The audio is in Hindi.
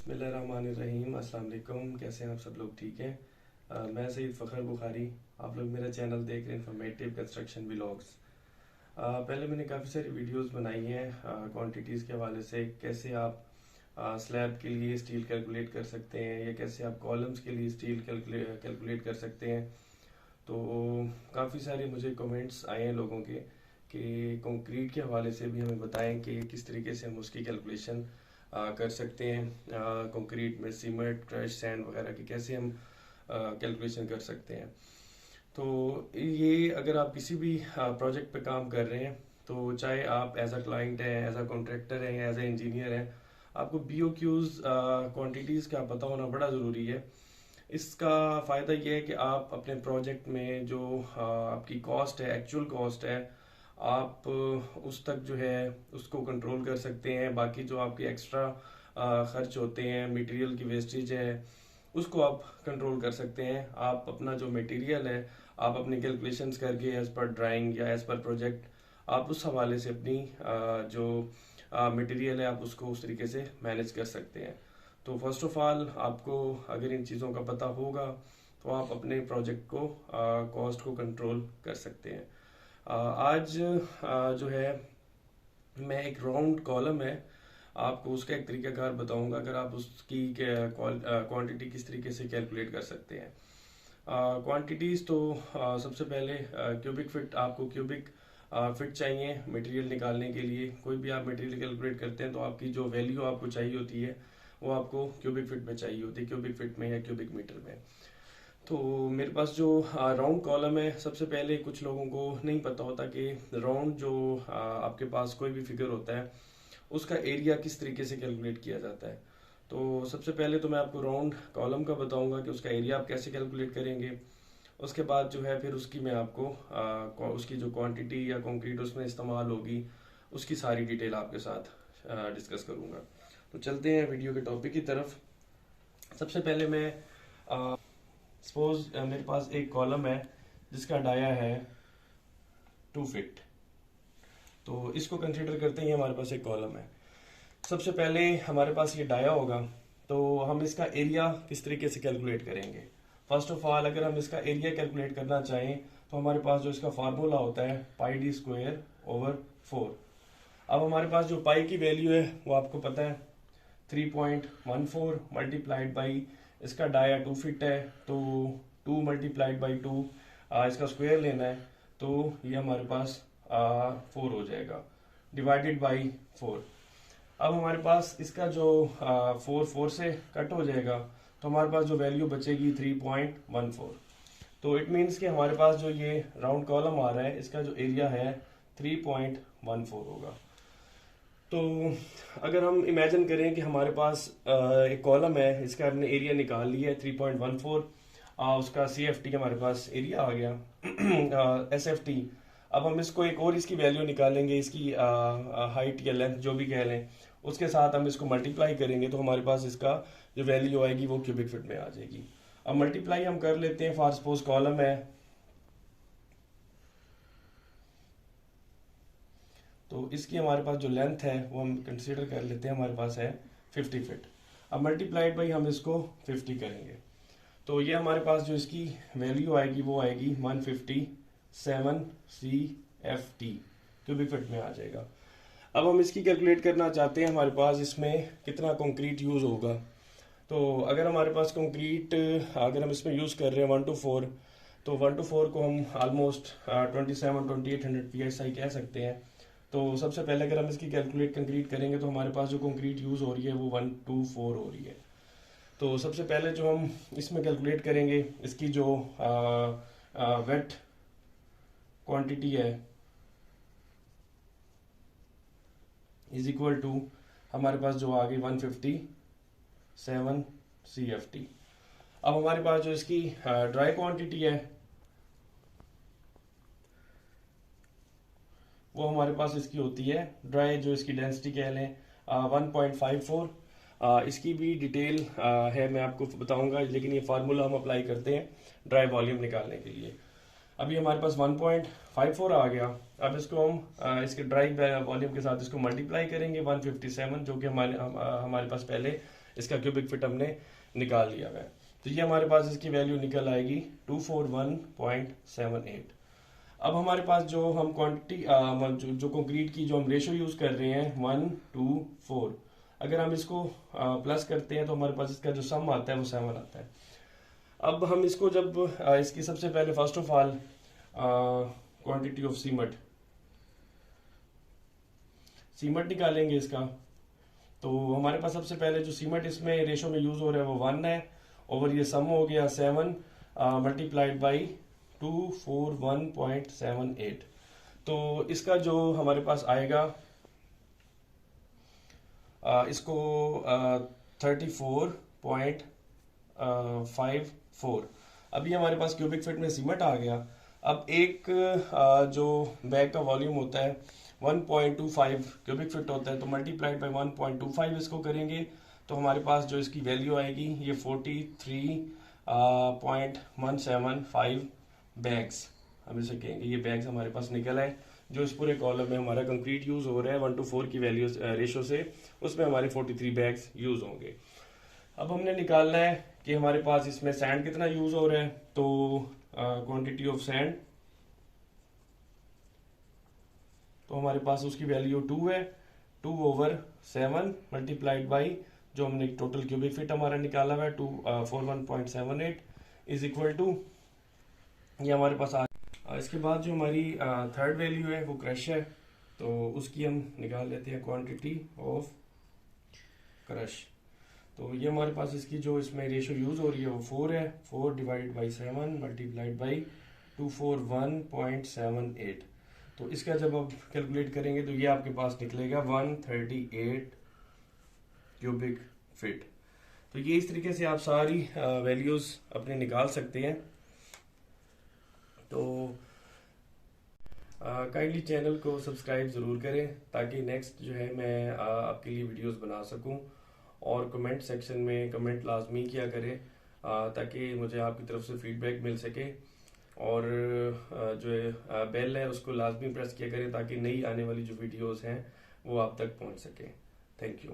बिस्मिल्लाहिर्रहमानिर्रहीम। अस्सलाम वालेकुम। कैसे हैं आप सब लोग? ठीक हैं। मैं सईद फ़खर बुखारी। आप लोग मेरा चैनल देख रहे हैं इंफॉर्मेटिव कंस्ट्रक्शन व्लॉग्स। पहले मैंने काफ़ी सारी वीडियोस बनाई हैं क्वांटिटीज़ के हवाले से, कैसे आप स्लैब के लिए स्टील कैलकुलेट कर सकते हैं या कैसे आप कॉलम्स के लिए स्टील कैलकुलेट कर सकते हैं। तो काफ़ी सारे मुझे कमेंट्स आए हैं लोगों के कि कंक्रीट के हवाले से भी हमें बताएं कि किस तरीके से हम उसकी कैलकुलेशन कर सकते हैं। कंक्रीट में सीमेंट, क्रश, सैंड वगैरह की कैसे हम कैलकुलेशन कर सकते हैं। तो ये अगर आप किसी भी प्रोजेक्ट पे काम कर रहे हैं, तो चाहे आप एज अ क्लाइंट हैं, एज अ कॉन्ट्रैक्टर हैं, एज अ इंजीनियर हैं, आपको BOQs क्वांटिटीज़ का पता होना बड़ा ज़रूरी है। इसका फ़ायदा ये है कि आप अपने प्रोजेक्ट में जो आपकी कॉस्ट है, एक्चुअल कॉस्ट है, आप उस तक जो है उसको कंट्रोल कर सकते हैं। बाकी जो आपके एक्स्ट्रा खर्च होते हैं, मटेरियल की वेस्टेज है, उसको आप कंट्रोल कर सकते हैं। आप अपना जो मटेरियल है, आप अपनी कैलकुलेशंस करके एज पर ड्राइंग या एज पर प्रोजेक्ट आप उस हवाले से अपनी जो मटेरियल है आप उसको उस तरीके से मैनेज कर सकते हैं। तो फर्स्ट ऑफ ऑल आपको अगर इन चीज़ों का पता होगा तो आप अपने प्रोजेक्ट को कॉस्ट को कंट्रोल कर सकते हैं। आज जो है मैं एक राउंड कॉलम है आपको उसका एक तरीकाकार बताऊंगा, अगर आप उसकी क्वांटिटी किस तरीके से कैलकुलेट कर सकते हैं। क्वांटिटीज़ तो सबसे पहले क्यूबिक फिट, आपको क्यूबिक फिट चाहिए मटेरियल निकालने के लिए। कोई भी आप मटेरियल कैलकुलेट करते हैं तो आपकी जो वैल्यू आपको चाहिए होती है वो आपको क्यूबिक फिट में चाहिए होती है, क्यूबिक फिट में या क्यूबिक मीटर में। तो मेरे पास जो राउंड कॉलम है, सबसे पहले कुछ लोगों को नहीं पता होता कि राउंड जो आपके पास कोई भी फिगर होता है उसका एरिया किस तरीके से कैलकुलेट किया जाता है। तो सबसे पहले तो मैं आपको राउंड कॉलम का बताऊंगा कि उसका एरिया आप कैसे कैलकुलेट करेंगे। उसके बाद जो है फिर उसकी मैं आपको उसकी जो क्वांटिटी या कंक्रीट उसमें इस्तेमाल होगी उसकी सारी डिटेल आपके साथ डिस्कस करूंगा। तो चलते हैं वीडियो के टॉपिक की तरफ। सबसे पहले मैं सपोज मेरे पास एक कॉलम है जिसका डाया है 2 फीट। तो इसको कंसीडर करते हैं हमारे पास एक कॉलम है। सबसे पहले हमारे पास ये डाया होगा, तो हम इसका एरिया किस तरीके से कैलकुलेट करेंगे। फर्स्ट ऑफ ऑल अगर हम इसका एरिया कैलकुलेट करना चाहें तो हमारे पास जो इसका फार्मूला होता है πd²/4। अब हमारे पास जो पाई की वैल्यू है वो आपको पता है 3.14 मल्टीप्लाइड बाई, इसका डाया 2 फीट है तो 2 मल्टीप्लाइड बाई 2, इसका स्क्वायर लेना है तो ये हमारे पास 4 हो जाएगा डिवाइडेड बाई 4। अब हमारे पास इसका जो 4 से कट हो जाएगा तो हमारे पास जो वैल्यू बचेगी 3.14। तो इट मीन्स कि हमारे पास जो ये राउंड कॉलम आ रहा है इसका जो एरिया है 3.14 होगा। तो अगर हम इमेजिन करें कि हमारे पास एक कॉलम है, इसका हमने एरिया निकाल लिया है 3.14, उसका CFT हमारे पास एरिया आ गया SFT। अब हम इसको एक और इसकी वैल्यू निकालेंगे, इसकी हाइट या लेंथ जो भी कह लें, उसके साथ हम इसको मल्टीप्लाई करेंगे तो हमारे पास इसका जो वैल्यू आएगी वो क्यूबिक फिट में आ जाएगी। अब मल्टीप्लाई हम कर लेते हैं। फॉर सपोज कॉलम है तो इसकी हमारे पास जो लेंथ है वो हम कंसीडर कर लेते हैं, हमारे पास है 50 फीट। अब मल्टीप्लाइड बाई हम इसको 50 करेंगे तो ये हमारे पास जो इसकी वैल्यू आएगी वो आएगी 157 CFT क्यूबिक फिट में आ जाएगा। अब हम इसकी कैलकुलेट करना चाहते हैं हमारे पास इसमें कितना कंक्रीट यूज़ होगा। तो अगर हमारे पास कंक्रीट अगर हम इसमें यूज़ कर रहे हैं 1 to 4, तो 1 to 4 को हम ऑलमोस्ट 2800 PSI कह सकते हैं। तो सबसे पहले अगर हम इसकी कैलकुलेट कंक्रीट करेंगे तो हमारे पास जो कंक्रीट यूज़ हो रही है वो 1 to 4 हो रही है। तो सबसे पहले जो हम इसमें कैलकुलेट करेंगे इसकी जो वेट क्वांटिटी है इज इक्वल टू हमारे पास जो आ गई 157 CFT। अब हमारे पास जो इसकी ड्राई क्वांटिटी है वो हमारे पास इसकी होती है ड्राई, जो इसकी डेंसिटी कह लें 1.54। इसकी भी डिटेल है, मैं आपको बताऊंगा, लेकिन ये फार्मूला हम अप्लाई करते हैं ड्राई वॉल्यूम निकालने के लिए। अभी हमारे पास 1.54 आ गया। अब इसको हम इसके ड्राई वॉल्यूम के साथ इसको मल्टीप्लाई करेंगे 157, जो कि हमारे पास पहले इसका क्यूबिक फिट हमने निकाल लिया हुआ है। तो ये हमारे पास इसकी वैल्यू निकल आएगी 241.78। अब हमारे पास जो हम क्वांटिटी जो कंक्रीट की जो हम रेशो यूज कर रहे हैं 1:4, अगर हम इसको प्लस करते हैं तो हमारे पास इसका जो सम आता है वो 7 आता है। अब हम इसको जब इसकी सबसे पहले first of all quantity of cement निकालेंगे इसका। तो हमारे पास सबसे पहले जो सीमेंट इसमें रेशो में यूज हो रहा है वो 1 है, और ये सम हो गया 7 मल्टीप्लाइड बाई 241.78। तो इसका जो हमारे पास आएगा इसको 34.54। अभी हमारे पास क्यूबिक फीट में सीमेंट आ गया। अब एक जो बैग का वॉल्यूम होता है 1.25 क्यूबिक फीट होता है, तो मल्टीप्लाइड बाई 1.25 इसको करेंगे तो हमारे पास जो इसकी वैल्यू आएगी ये 43.175 बैग्स हम इसे कहेंगे। ये बैग्स हमारे पास निकल आए जो इस पूरे कॉलम में हमारा कंक्रीट यूज हो रहा है 1:4 की वैल्यू रेशो से, उसमें हमारे 43 बैग्स यूज होंगे। अब हमने निकालना है कि हमारे पास इसमें सैंड कितना यूज हो रहा है। तो क्वांटिटी ऑफ सैंड, तो हमारे पास उसकी वैल्यू 2 है, 2/7 मल्टीप्लाइड बाई जो हमने टोटल क्यूबिक फीट हमारा निकाला हुआ है 241.78 इज इक्वल टू, ये हमारे पास इसके बाद जो हमारी थर्ड वैल्यू है वो क्रश है, तो उसकी हम निकाल लेते हैं क्वांटिटी ऑफ क्रश। तो ये हमारे पास इसकी जो इसमें रेशो यूज हो रही है वो 4 है, 4 डिवाइडेड बाई 7 मल्टीप्लाइड बाई 241.78। तो इसका जब आप कैलकुलेट करेंगे तो ये आपके पास निकलेगा 138 क्यूबिक फीट। तो ये इस तरीके से आप सारी वैल्यूज अपने निकाल सकते हैं। तो काइंडली चैनल को सब्सक्राइब ज़रूर करें ताकि नेक्स्ट जो है मैं आपके लिए वीडियोस बना सकूं, और कमेंट सेक्शन में कमेंट लाजमी किया करें ताकि मुझे आपकी तरफ से फीडबैक मिल सके, और जो है बेल है उसको लाजमी प्रेस किया करें ताकि नई आने वाली जो वीडियोस हैं वो आप तक पहुंच सके। Thank you.